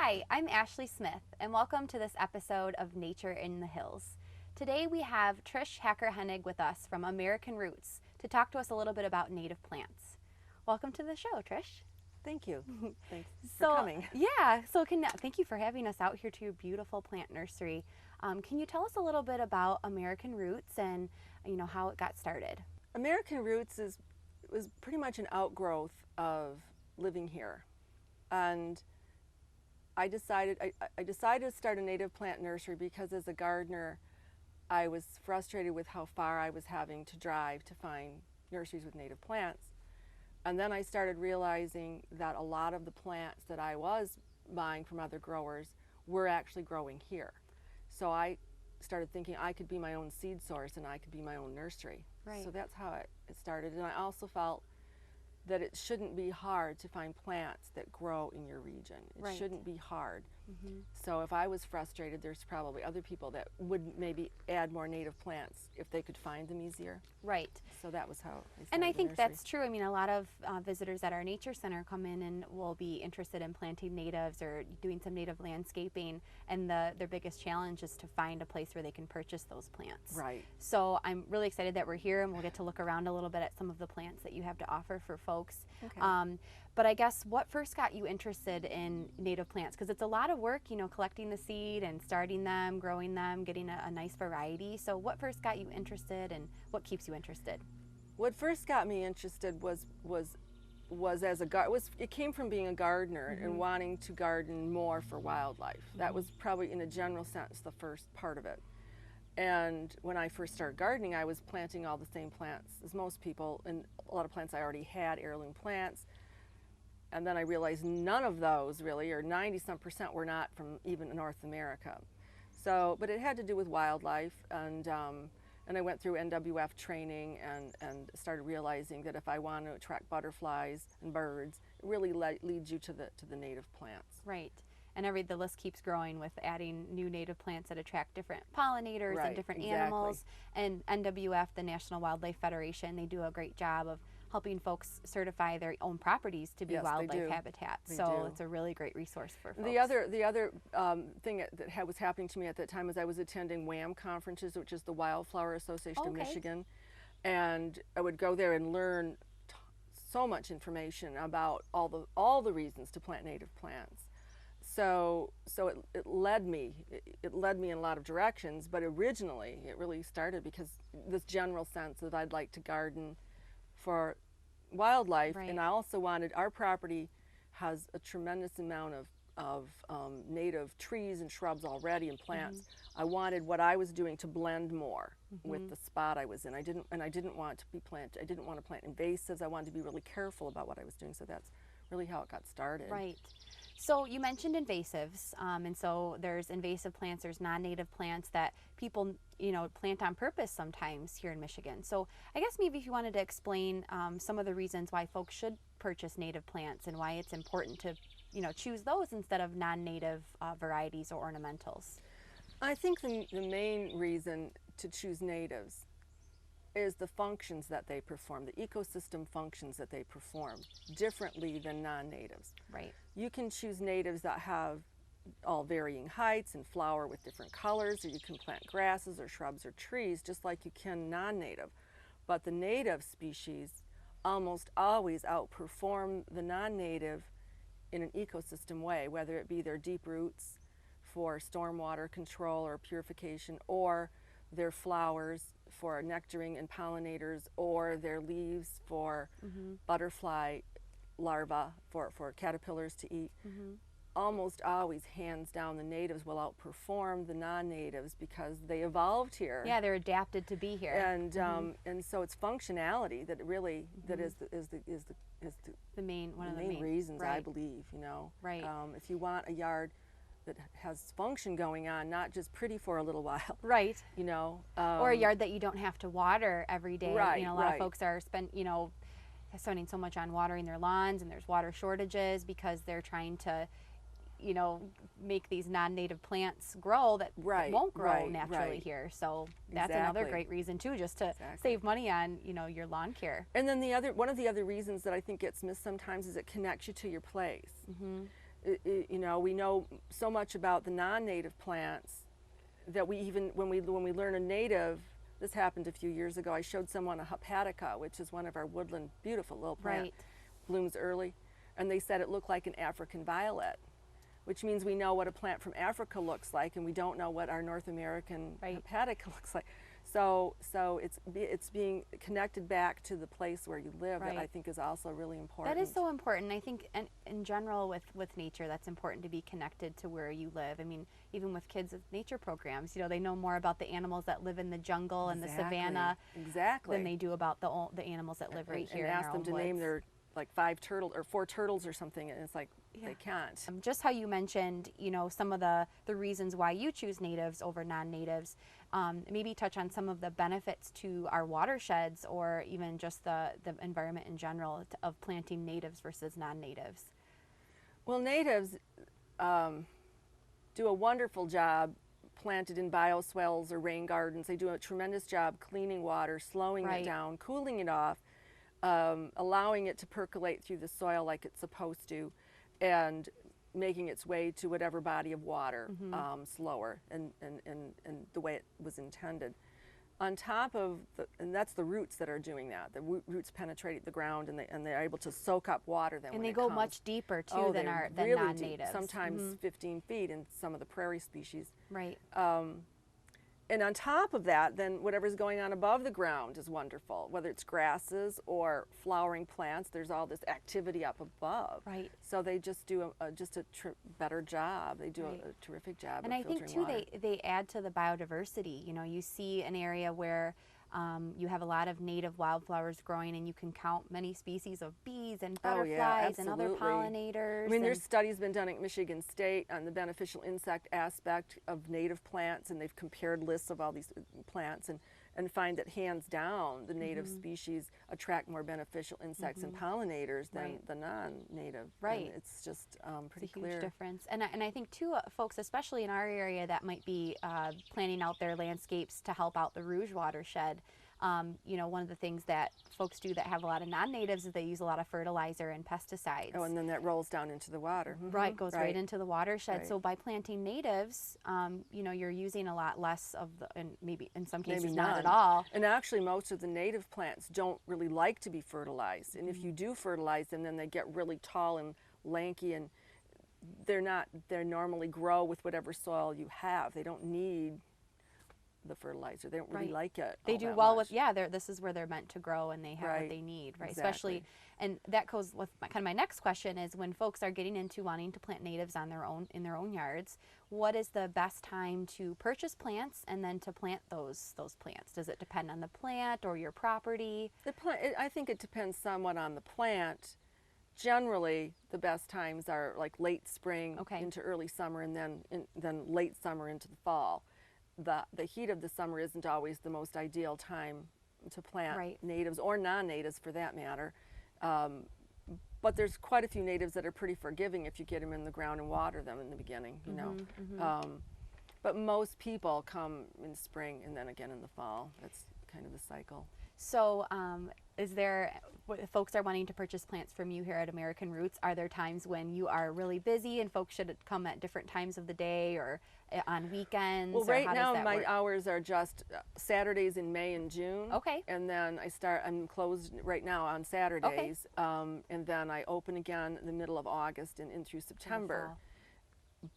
Hi, I'm Ashley Smith, and welcome to this episode of Nature in the Hills. Today we have Trish Hacker-Hennig with us from American Roots to talk to us a little bit about native plants. Welcome to the show, Trish. Thank you. Thanks for coming. Yeah, thank you for having us out here to your beautiful plant nursery. Can you tell us a little bit about American Roots and how it got started? American Roots was pretty much an outgrowth of living here, and I decided to start a native plant nursery because as a gardener, I was frustrated with how far I was having to drive to find nurseries with native plants. And then I started realizing that a lot of the plants that I was buying from other growers were actually growing here. So I started thinking I could be my own seed source and I could be my own nursery. Right. So that's how it started. And I also felt that it shouldn't be hard to find plants that grow in your region. It Right. shouldn't be hard. Mm-hmm. So if I was frustrated, there's probably other people that would maybe add more native plants if they could find them easier. Right. So that was how I started And I the think nursery. that's true. I mean, a lot of visitors at our nature center come in and will be interested in planting natives or doing some native landscaping, and their biggest challenge is to find a place where they can purchase those plants. Right. So I'm really excited that we're here and we'll get to look around a little bit at some of the plants that you have to offer for folks. Okay. But I guess what first got you interested in native plants? Because it's a lot of work, collecting the seed and starting them, growing them, getting a nice variety. So what first got you interested and what keeps you interested? What first got me interested was as it came from being a gardener Mm-hmm. and wanting to garden more for wildlife. Mm-hmm. That was probably in a general sense the first part of it. And when I first started gardening, I was planting all the same plants as most people, and a lot of plants I already had, heirloom plants. And then I realized none of those really, or 90-some%, were not from even North America. So, but it had to do with wildlife, and I went through NWF training and started realizing that if I want to attract butterflies and birds, it really leads you to the native plants. Right. And the list keeps growing with adding new native plants that attract different pollinators Right, and different exactly. animals. And NWF, the National Wildlife Federation, they do a great job of helping folks certify their own properties to be Yes, they wildlife do. habitats. They So do. it's a really great resource for folks. The other thing that was happening to me at that time was I was attending WAM conferences, which is the Wildflower Association of Okay. Michigan, and I would go there and learn so much information about all the reasons to plant native plants. So it led me in a lot of directions, but originally it really started because this general sense that I'd like to garden for wildlife. Right. And I also wanted, our property has a tremendous amount of native trees and shrubs already and plants. Mm-hmm. I wanted what I was doing to blend more Mm-hmm. with the spot I was in. I didn't want to plant invasives. I wanted to be really careful about what I was doing. So that's really how it got started. Right. So you mentioned invasives, and so there's invasive plants, there's non-native plants that people, plant on purpose sometimes here in Michigan. So I guess maybe if you wanted to explain some of the reasons why folks should purchase native plants and why it's important to, choose those instead of non-native varieties or ornamentals. I think the main reason to choose natives is the functions that they perform, the ecosystem functions that they perform differently than non-natives. Right. You can choose natives that have all varying heights and flower with different colors, or you can plant grasses or shrubs or trees just like you can non-native. But the native species almost always outperform the non-native in an ecosystem way, whether it be their deep roots for stormwater control or purification, or their flowers for nectaring and pollinators, or their leaves for Mm-hmm. butterfly larvae for caterpillars to eat. Mm-hmm. Almost always, hands down, the natives will outperform the non-natives because they evolved here. Yeah, they're adapted to be here. And Mm-hmm. and so it's functionality that really that is the main one of the main reasons, I right. believe. Right. If you want a yard that has function going on, not just pretty for a little while. Right. Or a Um, yard that you don't have to water every day. Right, A lot of right. folks are spending so much on watering their lawns, and there's water shortages because they're trying to, make these non-native plants grow that Right, won't grow right, naturally right. here. So that's another Exactly. great reason too, just to Exactly. save money on, your lawn care. And then one of the other reasons that I think gets missed sometimes is it connects you to your place. Mm-hmm. You know, we know so much about the non-native plants that we even, when we learn a native, this happened a few years ago, I showed someone a hepatica, which is one of our woodland, beautiful little plant, Right. blooms early, and they said it looked like an African violet, which means we know what a plant from Africa looks like, and we don't know what our North American Right. hepatica looks like. So it's being connected back to the place where you live that I Right. think is also really important. That is so important. I think in general with nature, that's important to be connected to where you live. I mean, even with kids with nature programs, you know, they know more about the animals that live in the jungle and the savannah than they do about the animals that live right here and in ask our them own to woods. name their like 5 turtles or 4 turtles or something, and it's like they can't. Just how you mentioned, you know, some of the reasons why you choose natives over non-natives, maybe touch on some of the benefits to our watersheds or even just the environment in general of planting natives versus non-natives. Well, natives do a wonderful job planted in bioswales or rain gardens. They do a tremendous job cleaning water, slowing Right. it down, cooling it off, allowing it to percolate through the soil like it's supposed to, and making its way to whatever body of water slower and the way it was intended. On top of, and that's the roots that are doing that. The roots penetrate the ground, and they're able to soak up water then And when they it go comes. much deeper too Oh, than they're than really non-natives. deep, sometimes 15 feet in some of the prairie species. Right. And on top of that, then whatever's going on above the ground is wonderful. Whether it's grasses or flowering plants, there's all this activity up above. Right. So they just do a better job. They do Right. a terrific job And of I think filtering too, water. they add to the biodiversity. You know, you see an area where you have a lot of native wildflowers growing, and you can count many species of bees and Oh, yeah, butterflies and other absolutely. pollinators. I mean, there's and- studies been done at Michigan State on the beneficial insect aspect of native plants, and they've compared lists of all these plants and find that hands down the native species attract more beneficial insects and pollinators than Right. the non-native. Right. And it's just pretty It's a huge clear. difference. And I think too, folks, especially in our area that might be planning out their landscapes to help out the Rouge watershed, you know, one of the things that folks do that have a lot of non-natives is they use a lot of fertilizer and pesticides. Oh, and then that rolls down into the water. Right, goes right into the watershed. Right. So by planting natives, you know, you're using a lot less of the, and maybe in some cases Maybe not at none. all. And actually, most of the native plants don't really like to be fertilized. And if you do fertilize them, then they get really tall and lanky, and they normally grow with whatever soil you have. They don't need the fertilizer. They don't really Right. like it. They all do that well much. with this is where they're meant to grow, and they have what Right. they need, right? Exactly. Especially, and that goes with my next question is when folks are getting into wanting to plant natives on their own in their own yards, what is the best time to purchase plants and then to plant those plants? Does it depend on the plant or your property? I think it depends somewhat on the plant. Generally, the best times are like late spring Okay. into early summer, and then late summer into the fall. The heat of the summer isn't always the most ideal time to plant Right. natives or non-natives for that matter. But there's quite a few natives that are pretty forgiving if you get them in the ground and water them in the beginning, you know. But most people come in spring and then again in the fall. That's kind of the cycle. So, is there, if folks are wanting to purchase plants from you here at American Roots, are there times when you are really busy and folks should come at different times of the day or on weekends? Well, or right how does now that my work? hours are just Saturdays in May and June. Okay. And then I'm closed right now on Saturdays. And then I open again in the middle of August and in through September.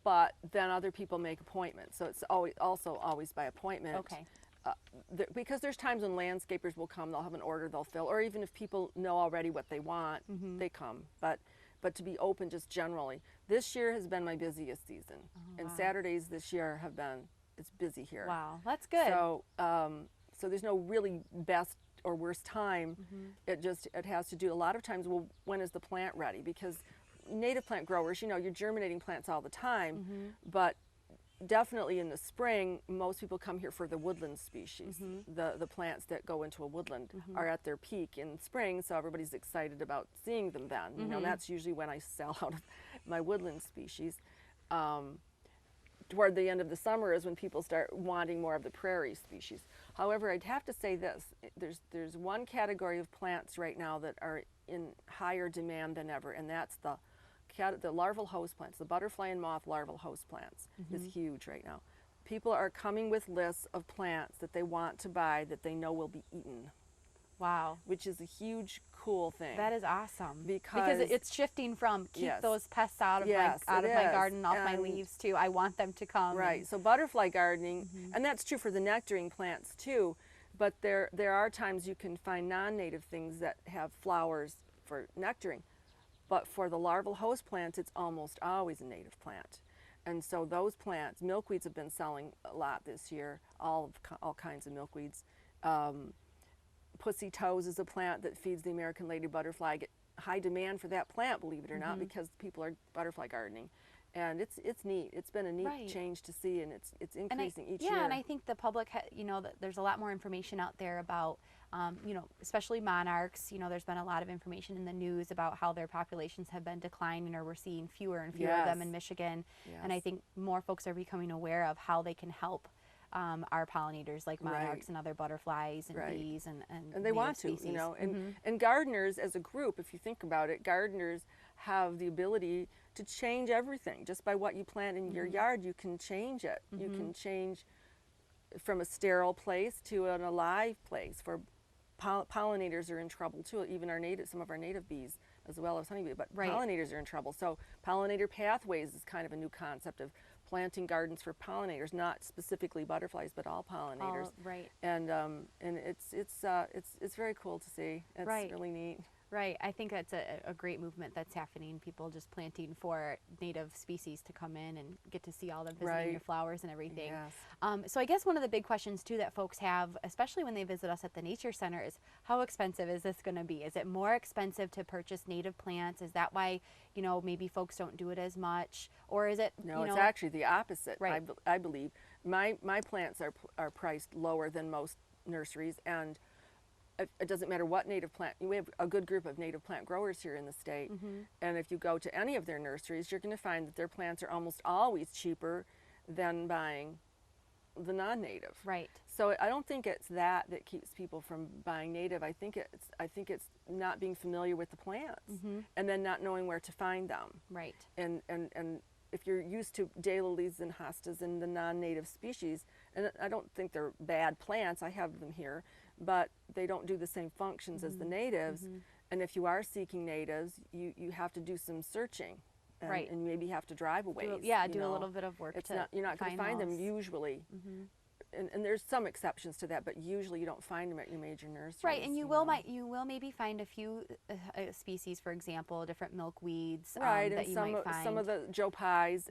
But then other people make appointments, so it's always by appointment. Okay. Because there's times when landscapers will come, they'll have an order they'll fill, or even if people know already what they want, they come. But to be open just generally, this year has been my busiest season, and wow. Saturdays this year it's busy here. Wow, that's good. So so there's no really best or worst time. It has to do a lot of times. Well, when is the plant ready? Because native plant growers, you know, you're germinating plants all the time, but definitely in the spring, most people come here for the woodland species. The plants that go into a woodland are at their peak in spring, so everybody's excited about seeing them then. You know, that's usually when I sell out of my woodland species. Toward the end of the summer is when people start wanting more of the prairie species. However, I'd have to say this, there's one category of plants right now that are in higher demand than ever, and that's the the larval host plants, the butterfly and moth larval host plants is huge right now. People are coming with lists of plants that they want to buy that they know will be eaten. Wow. Which is a huge, cool thing. That is awesome. Because it's shifting from keep yes. those pests out of yes, my garden, off and my leaves, to I want them to come. Right. So butterfly gardening, and that's true for the nectaring plants too. But there are times you can find non-native things that have flowers for nectaring. But for the larval host plants, it's almost always a native plant. And so those plants, milkweeds have been selling a lot this year, all kinds of milkweeds. Pussy toes is a plant that feeds the American lady butterfly. I get high demand for that plant, believe it or not, because people are butterfly gardening. And it's neat. It's been a neat change to see, and it's increasing each year. Yeah, and I think the public, there's a lot more information out there about, especially monarchs. There's been a lot of information in the news about how their populations have been declining, or we're seeing fewer and fewer of them in Michigan. Yes. And I think more folks are becoming aware of how they can help our pollinators, like monarchs and other butterflies and bees and they want species. to, and gardeners as a group, if you think about it, gardeners have the ability to change everything just by what you plant in your yard. You can change it. You can change from a sterile place to an alive place. For pollinators are in trouble too. Even some of our native bees, as well as honeybee, but pollinators are in trouble. So pollinator pathways is kind of a new concept of planting gardens for pollinators, not specifically butterflies, but all pollinators. And it's very cool to see. It's really neat. Right. I think that's a great movement that's happening. People just planting for native species to come in and get to see all the visiting your flowers and everything. Yes. So I guess one of the big questions too that folks have, especially when they visit us at the Nature Center, is how expensive is this going to be? Is it more expensive to purchase native plants? Is that why maybe folks don't do it as much, or is it? No, it's actually the opposite. I believe my plants are priced lower than most nurseries, and it doesn't matter what native plant. We have a good group of native plant growers here in the state, and if you go to any of their nurseries, you're going to find that their plants are almost always cheaper than buying the non-native. Right. So I don't think it's that keeps people from buying native. I think it's not being familiar with the plants, and then not knowing where to find them. Right. And if you're used to daylilies and hostas and the non-native species, and I don't think they're bad plants, I have them here, but they don't do the same functions as the natives. And if you are seeking natives, you have to do some searching, and maybe have to drive a ways. Do a little bit of work. You're not going to find them usually. And there's some exceptions to that, but usually you don't find them at your major nurseries. Right, and you will maybe find a few species, for example, different milkweeds that you might find. Some of the Joe Pies.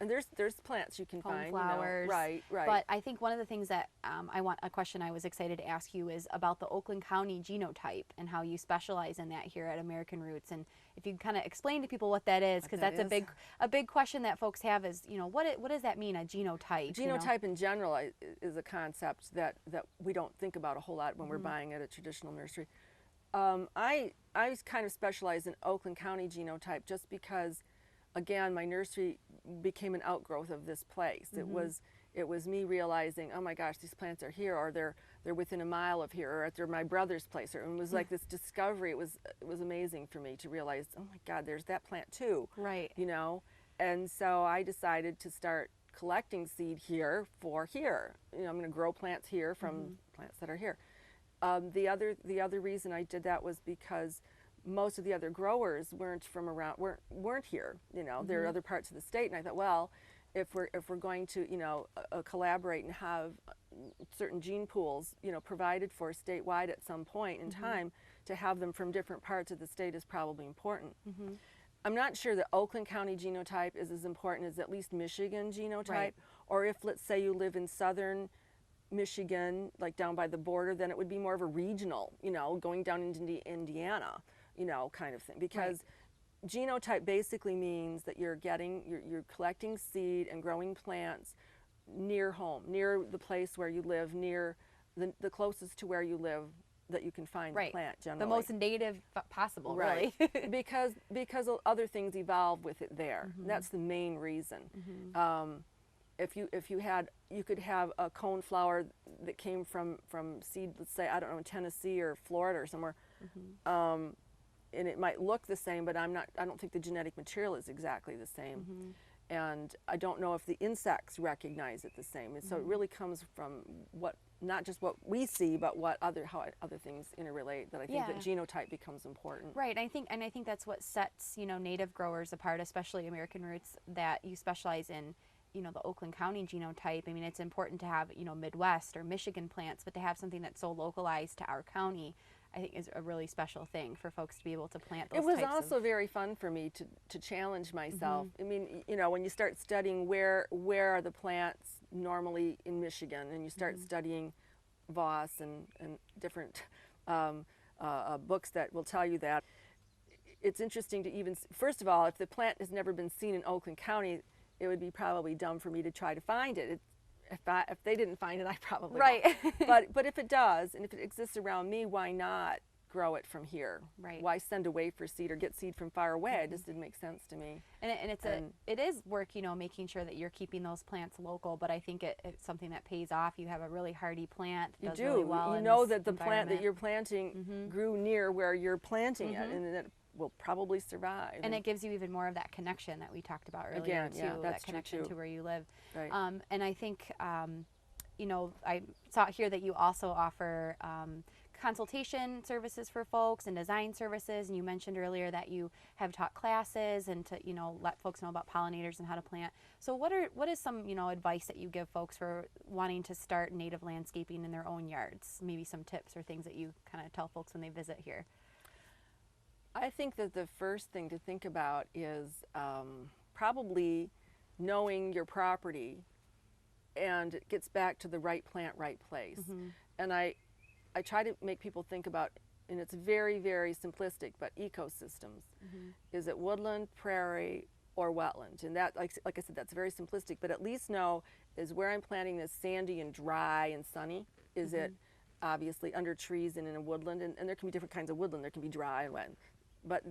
And there's plants you can find. Flowers. Right. But I think one of the things that a question I was excited to ask you is about the Oakland County genotype and how you specialize in that here at American Roots. And if you kind of explain to people what that is, because that's a big question that folks have is, what does that mean, a genotype? Genotype in general is a concept that we don't think about a whole lot when we're buying at a traditional nursery. I kind of specialize in Oakland County genotype just because, again, my nursery became an outgrowth of this place. It was me realizing, oh my gosh, these plants are here, or they're within a mile of here, or they're my brother's place, and it was like this discovery. It was amazing for me to realize, oh my God, there's that plant too. Right. And so I decided to start collecting seed here for here. I'm going to grow plants here from plants that are here. The other reason I did that was because most of the other growers weren't here. There are other parts of the state, and I thought, well, if we're going to collaborate and have certain gene pools provided for statewide at some point in time, to have them from different parts of the state is probably important. I'm not sure that Oakland County genotype is as important as at least Michigan genotype, or if, let's say, you live in southern Michigan, like down by the border, then it would be more of a regional, going down into Indiana, kind of thing. Because genotype basically means that you're collecting seed and growing plants near home, near the place where you live, near the closest to where you live that you can find the plant generally. The most native possible, really. because other things evolve with it there. That's the main reason. If you could have a cone flower that came from seed, let's say, I don't know, in Tennessee or Florida or somewhere, and it might look the same, but I don't think the genetic material is exactly the same. And I don't know if the insects recognize it the same. And so it really comes from not just what we see, but how other things interrelate. That I think that genotype becomes important. Right. I think that's what sets, you know, native growers apart, especially American roots, that you specialize in, you know, the Oakland County genotype. I mean, it's important to have, you know, Midwest or Michigan plants, but to have something that's so localized to our county, I think is a really special thing for folks to be able to plant those types. It was also very fun for me to challenge myself. I mean, you know, when you start studying where are the plants normally in Michigan, and you start studying Voss and different books that will tell you that, it's interesting to even, first of all, if the plant has never been seen in Oakland County, it would be probably dumb for me to try to find it. If they didn't find it, I probably won't. But if it does, and if it exists around me, why not grow it from here? Right. Why send away for seed or get seed from far away? It just didn't make sense to me. And it is work, you know, making sure that you're keeping those plants local. But I think it's something that pays off. You have a really hardy plant. You does do. Really well you know that the plant that you're planting grew near where you're planting it, and it will probably survive. And it gives you even more of that connection that we talked about earlier. Again, too, yeah, that's that connection true too. to where you live. Right. And I think, you know, I saw here that you also offer consultation services for folks and design services, and you mentioned earlier that you have taught classes and to, you know, let folks know about pollinators and how to plant. So what is some, you know, advice that you give folks for wanting to start native landscaping in their own yards? Maybe some tips or things that you kind of tell folks when they visit here. I think that the first thing to think about is probably knowing your property, and it gets back to the right plant, right place. And I try to make people think about, and it's very, very simplistic, but ecosystems. Is it woodland, prairie, or wetland? And that, like I said, that's very simplistic, but at least know, is where I'm planting this sandy and dry and sunny? Is it obviously under trees and in a woodland? And there can be different kinds of woodland. There can be dry and wet.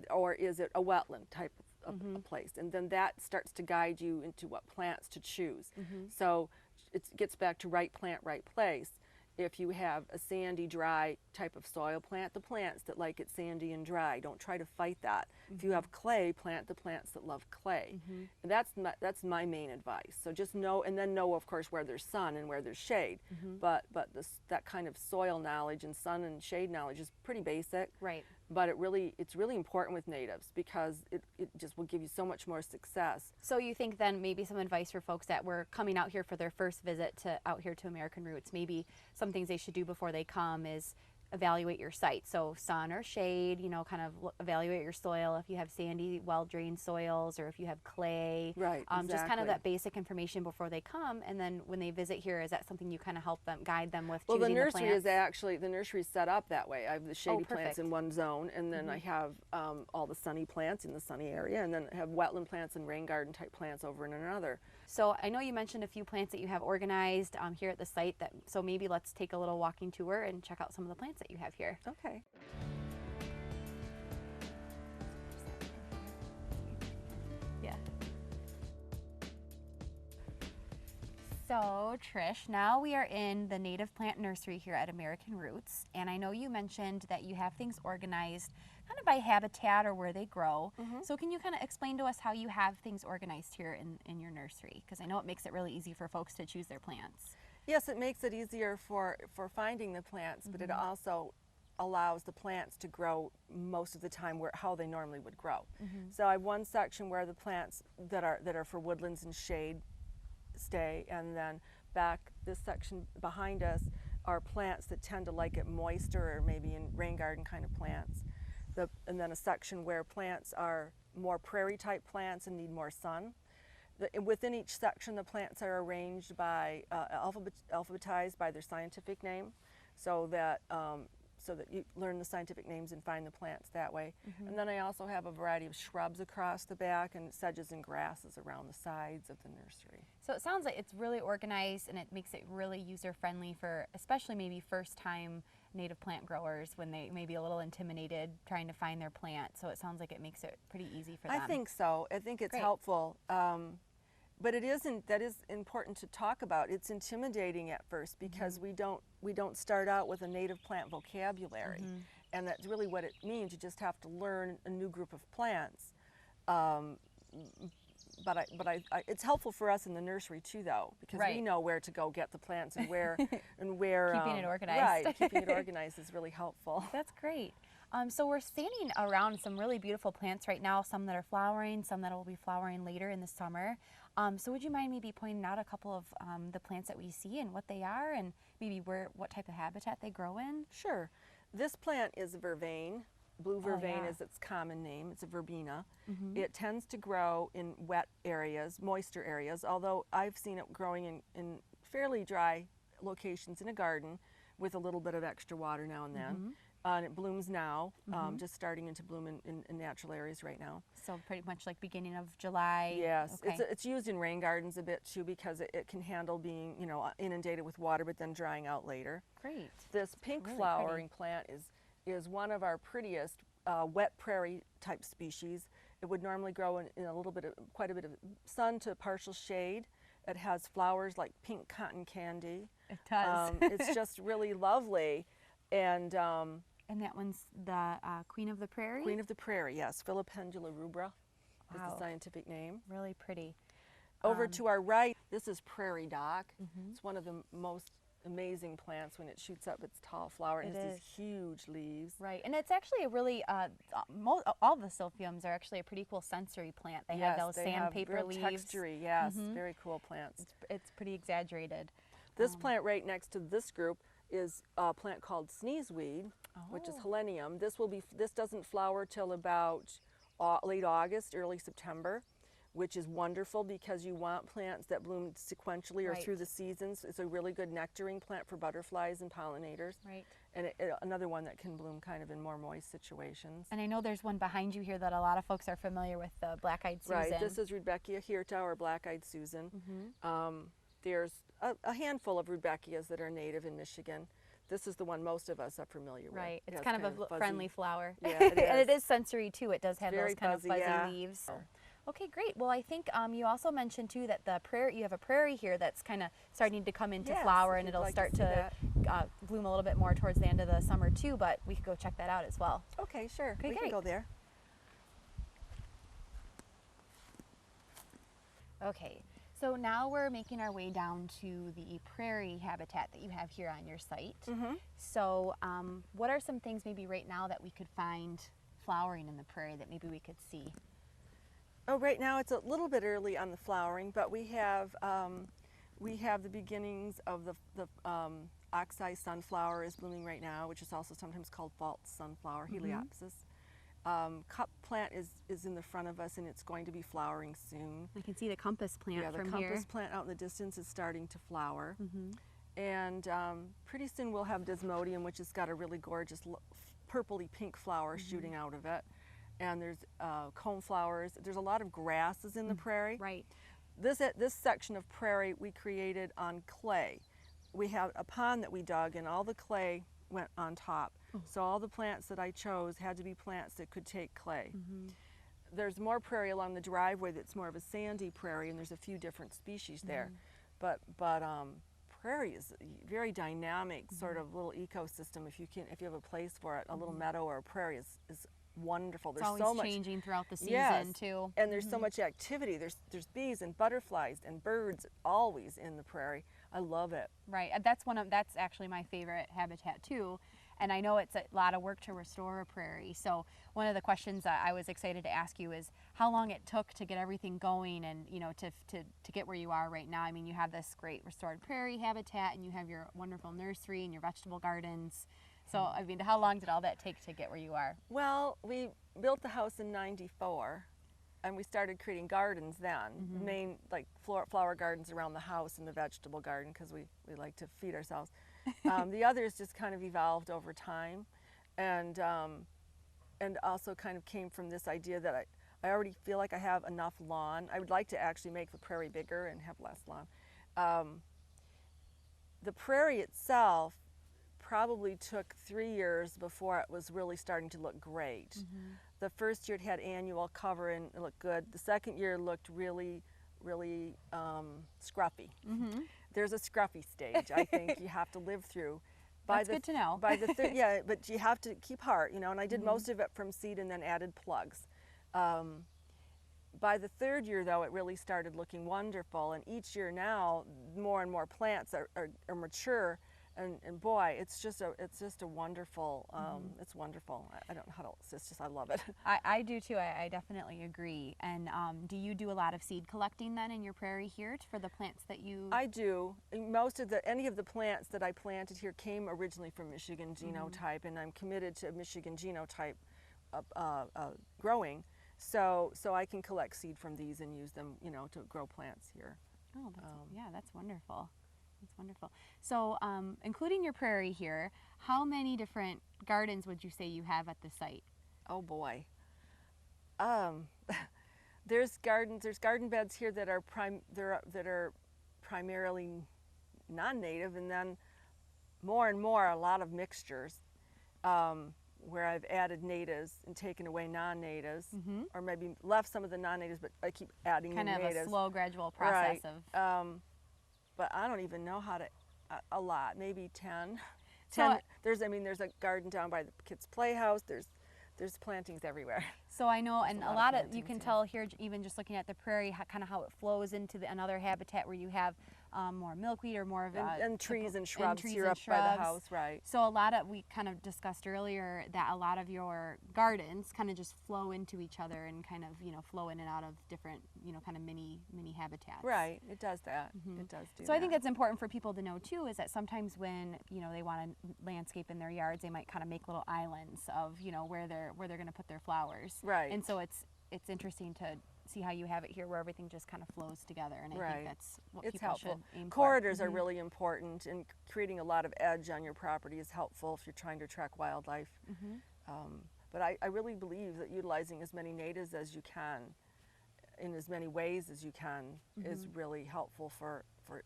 Or is it a wetland type of a place? And then that starts to guide you into what plants to choose. So it gets back to right plant, right place. If you have a sandy, dry type of soil, plant the plants that like it sandy and dry. Don't try to fight that. If you have clay, plant the plants that love clay. And that's my main advice. So just know, and then know, of course, where there's sun and where there's shade. But that kind of soil knowledge and sun and shade knowledge is pretty basic. Right. But it's really important with natives, because it just will give you so much more success. So you think then maybe some advice for folks that were coming out here for their first visit out here to American Roots, maybe some things they should do before they come is evaluate your site. So sun or shade, you know, kind of evaluate your soil. If you have sandy, well-drained soils, or if you have clay. Right, exactly. Just kind of that basic information before they come. And then when they visit here, is that something you kind of help them, guide them with choosing the plants? Well, the nursery is set up that way. I have the shady plants in one zone, and then I have all the sunny plants in the sunny area, and then I have wetland plants and rain garden type plants over in another. So I know you mentioned a few plants that you have organized here at the site. So maybe let's take a little walking tour and check out some of the plants that you have here. Okay. Yeah. So Trish, now we are in the native plant nursery here at American Roots, and I know you mentioned that you have things organized kind of by habitat or where they grow. So can you kind of explain to us how you have things organized here in your nursery? Because I know it makes it really easy for folks to choose their plants. Yes, it makes it easier for finding the plants, but it also allows the plants to grow most of the time how they normally would grow. So I have one section where the plants that are for woodlands and shade stay, and then back this section behind us are plants that tend to like it moister, or maybe in rain garden kind of plants. And then a section where plants are more prairie type plants and need more sun. Within each section, the plants are arranged by alphabetized by their scientific name, so that you learn the scientific names and find the plants that way. And then I also have a variety of shrubs across the back, and sedges and grasses around the sides of the nursery. So it sounds like it's really organized, and it makes it really user-friendly for especially maybe first-time native plant growers when they may be a little intimidated trying to find their plant. So it sounds like it makes it pretty easy for them. I think so. I think it's helpful. But that is important to talk about. It's intimidating at first, because we don't start out with a native plant vocabulary. and that's really what it means. You just have to learn a new group of plants. But it's helpful for us in the nursery too, though, because Right. we know where to go get the plants and where Keeping it organized. Right, keeping it organized is really helpful. That's great. So we're standing around some really beautiful plants right now, some that are flowering, some that will be flowering later in the summer. So would you mind maybe pointing out a couple of the plants that we see and what they are, and maybe what type of habitat they grow in? Sure. This plant is vervain. Blue vervain yeah. is its common name. It's a verbena. Mhm. It tends to grow in wet areas, moister areas, although I've seen it growing in fairly dry locations in a garden with a little bit of extra water now and then. Mhm. And it blooms now, Mhm. just starting into bloom in natural areas right now. So pretty much like beginning of July. Yes, Okay. it's used in rain gardens a bit too, because it can handle being, you know, inundated with water but then drying out later. Great. This pink really flowering plant is one of our prettiest wet prairie type species. It would normally grow in quite a bit of sun to partial shade. It has flowers like pink cotton candy. It does. It's just really lovely. And that one's the Queen of the Prairie? Queen of the Prairie, yes, Filipendula rubra is Wow. the scientific name. Really pretty. Over to our right, this is prairie dock. Mhm. It's one of the most amazing plants when it shoots up its tall flower. And It has is. these huge leaves. Right, and it's actually a really, all the silphiums are actually a pretty cool sensory plant. They have those they have sandpaper real leaves. textury, yes, Mhm. very cool plants. It's pretty exaggerated. This plant right next to this group is a plant called sneezeweed, which is Oh. helenium. This doesn't flower till about late August, early September, which is wonderful because you want plants that bloom sequentially or Right. through the seasons. It's a really good nectaring plant for butterflies and pollinators. Right. And another one that can bloom kind of in more moist situations. And I know there's one behind you here that a lot of folks are familiar with, the black-eyed Susan. Right, this is Rudbeckia hirta, or black-eyed Susan. There's a handful of Rudbeckias that are native in Michigan. This is the one most of us are familiar with. Right, it's Yeah, kind of a fuzzy. friendly flower. Yeah, it And it is. is sensory too. It does have very those kind fuzzy, of fuzzy yeah. leaves. Okay, great. Well, I think you also mentioned too that you have a prairie here that's kind of starting to come into Yes, flower, if and you'd it'll like start to see to bloom a little bit more towards the end of the summer too, but we could go check that out as well. Okay, sure. Okay, we great. can go there. Okay, so now we're making our way down to the prairie habitat that you have here on your site. So what are some things maybe right now that we could find flowering in the prairie that maybe we could see? Oh, right now it's a little bit early on the flowering, but we have the beginnings of the oxeye sunflower is blooming right now, which is also sometimes called false sunflower, Heliopsis. Cup plant is in the front of us, and it's going to be flowering soon. I can see the compass plant Yeah, the from compass here. plant out in the distance is starting to flower. Mhm. And pretty soon we'll have Desmodium, which has got a really gorgeous purpley pink flower shooting out of it. And there's cone flowers. There's a lot of grasses in the prairie. Right. This section of prairie we created on clay. We have a pond that we dug, and all the clay went on top. So all the plants that I chose had to be plants that could take clay. There's more prairie along the driveway that's more of a sandy prairie, and there's a few different species there. But prairie is a very dynamic sort of little ecosystem. If you have a place for it, a little meadow or a prairie is wonderful. It's There's always so much changing throughout the season Yes, too. and there's so much activity. There's bees and butterflies and birds always in the prairie. I love it. Right. That's actually my favorite habitat too. And I know it's a lot of work to restore a prairie. So one of the questions that I was excited to ask you is how long it took to get everything going, and to get where you are right now. I mean, you have this great restored prairie habitat, and you have your wonderful nursery and your vegetable gardens. So I mean, how long did all that take to get where you are? Well, we built the house in '94, and we started creating gardens then. Main like flower gardens around the house and the vegetable garden, because we like to feed ourselves. The others just kind of evolved over time, and also kind of came from this idea that I already feel like I have enough lawn. I would like to actually make the prairie bigger and have less lawn. The prairie itself probably took 3 years before it was really starting to look great. The first year it had annual cover and it looked good. The second year looked really scruffy. There's a scruffy stage I think you have to live through. That's good to know. By the third, yeah, but you have to keep heart, you know. And I did most of it from seed and then added plugs. By the third year, though, it really started looking wonderful. And each year now, more and more plants are mature. And boy, it's just a wonderful, it's wonderful. I don't know how to, it's just, I love it. I do too. I definitely agree. And do you do a lot of seed collecting then in your prairie here for the plants that you? I do. Any of the plants that I planted here came originally from Michigan Genotype, and I'm committed to Michigan Genotype growing. So I can collect seed from these and use them, you know, to grow plants here. Oh, yeah, that's wonderful. That's wonderful. So, including your prairie here, how many different gardens would you say you have at the site? Oh boy. There's garden beds here that are primarily non-native, and then more and more a lot of mixtures, where I've added natives and taken away non-natives, or maybe left some of the non-natives, but I keep adding kind the of natives. a slow, gradual process of. But I don't even know how to. A lot, maybe 10. So, there's a garden down by the kids' playhouse. There's plantings everywhere. So I know, and a lot of you can plantings, tell here, even just looking at the prairie, kind of how it flows into another habitat where you have more milkweed or more of and trees and shrubs here up by the house, right? So we kind of discussed earlier that a lot of your gardens kind of just flow into each other and kind of, you know, flow in and out of different, you know, kind of mini habitats. Right, it does that. It does do that. So I think that's important for people to know too, is that sometimes when, you know, they want to landscape in their yards, they might kind of make little islands of, you know, where they're going to put their flowers. Right. And so it's interesting to see how you have it here where everything just kind of flows together, and I think that's what it's people helpful. should aim for. Corridors are really important, and creating a lot of edge on your property is helpful if you're trying to attract wildlife. But I really believe that utilizing as many natives as you can in as many ways as you can is really helpful for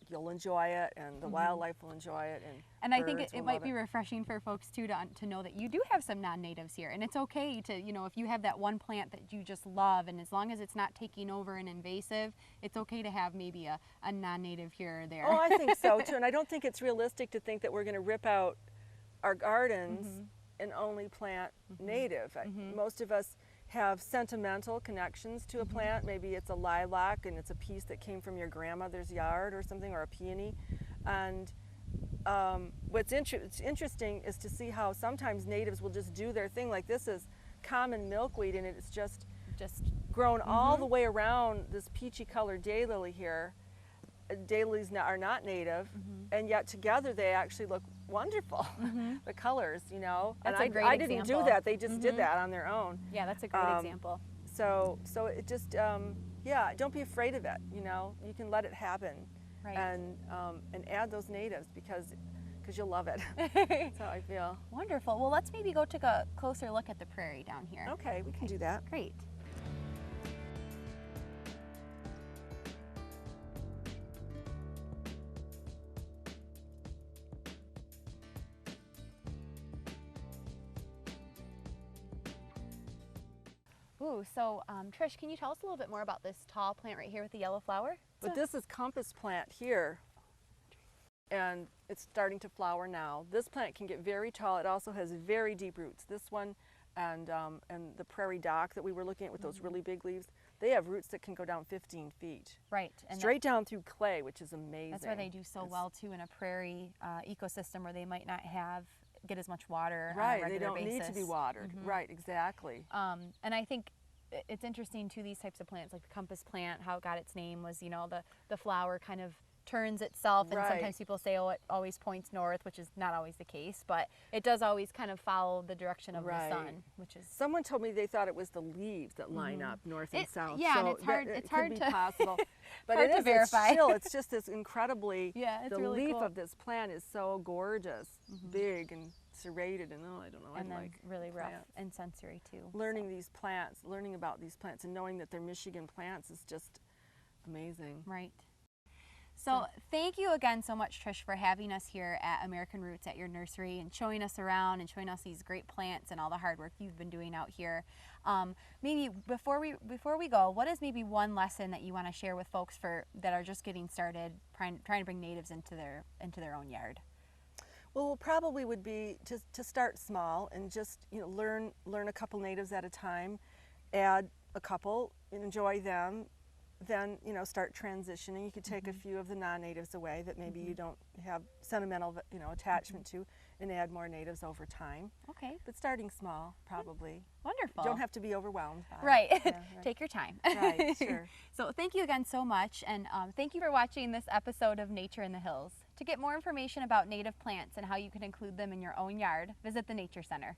you'll enjoy it, and the wildlife will enjoy it, and I think it might be refreshing for folks too to know that you do have some non-natives here, and it's okay to, you know, if you have that one plant that you just love, and as long as it's not taking over an invasive, it's okay to have maybe a non-native here or there. Oh, I think so too, and I don't think it's realistic to think that we're going to rip out our gardens and only plant native. Most of us have sentimental connections to a plant. Maybe it's a lilac and it's a piece that came from your grandmother's yard or something, or a peony. And what's interesting is to see how sometimes natives will just do their thing. Like this is common milkweed, and it's just grown all the way around this peachy colored daylily here. Daylilies are not native, and yet together they actually look wonderful. The colors, you know. That's and a great I didn't example. do that. They just did that on their own. Yeah, that's a great example. So it just, yeah, don't be afraid of it. You know, you can let it happen, Right. and add those natives because you'll love it. That's how I feel. Wonderful. Well, let's maybe go take a closer look at the prairie down here. Okay, we can do that. Great. Ooh, so Trish, can you tell us a little bit more about this tall plant right here with the yellow flower? But this is compass plant here, and it's starting to flower now. This plant can get very tall. It also has very deep roots. This one and the prairie dock that we were looking at with those really big leaves, they have roots that can go down 15 feet. Right. And straight down through clay, which is amazing. That's where they do so well too in a prairie ecosystem where they might not get as much water on a regular They don't basis. need to be watered. Right, exactly. And I think it's interesting too, these types of plants, like the compass plant, how it got its name was, you know, the flower kind of turns itself, and sometimes people say, oh, it always points north, which is not always the case, but it does always kind of follow the direction of the sun, which is... Someone told me they thought it was the leaves that line up north and south. Yeah, so and it's hard could to be possible. But hard it to is, verify. It's just this incredibly, it's the really leaf cool. of this plant is so gorgeous, big and serrated, and I don't know, and then like really rough plants. and sensory too. Learning these plants, learning about these plants, and knowing that they're Michigan plants is just amazing. Right. So thank you again so much, Trish, for having us here at American Roots at your nursery and showing us around and showing us these great plants and all the hard work you've been doing out here. Maybe before we go, what is maybe one lesson that you want to share with folks that are just getting started, trying to bring natives into their own yard? Well, probably would be to start small and just, you know, learn a couple natives at a time, add a couple, enjoy them, then, you know, start transitioning. You could take a few of the non-natives away that maybe you don't have sentimental, you know, attachment to, and add more natives over time. Okay. But starting small, probably. Wonderful. You don't have to be overwhelmed by it. Right. Yeah, Take your time. Right, sure. So thank you again so much, and thank you for watching this episode of Nature in the Hills. To get more information about native plants and how you can include them in your own yard, visit the Nature Center.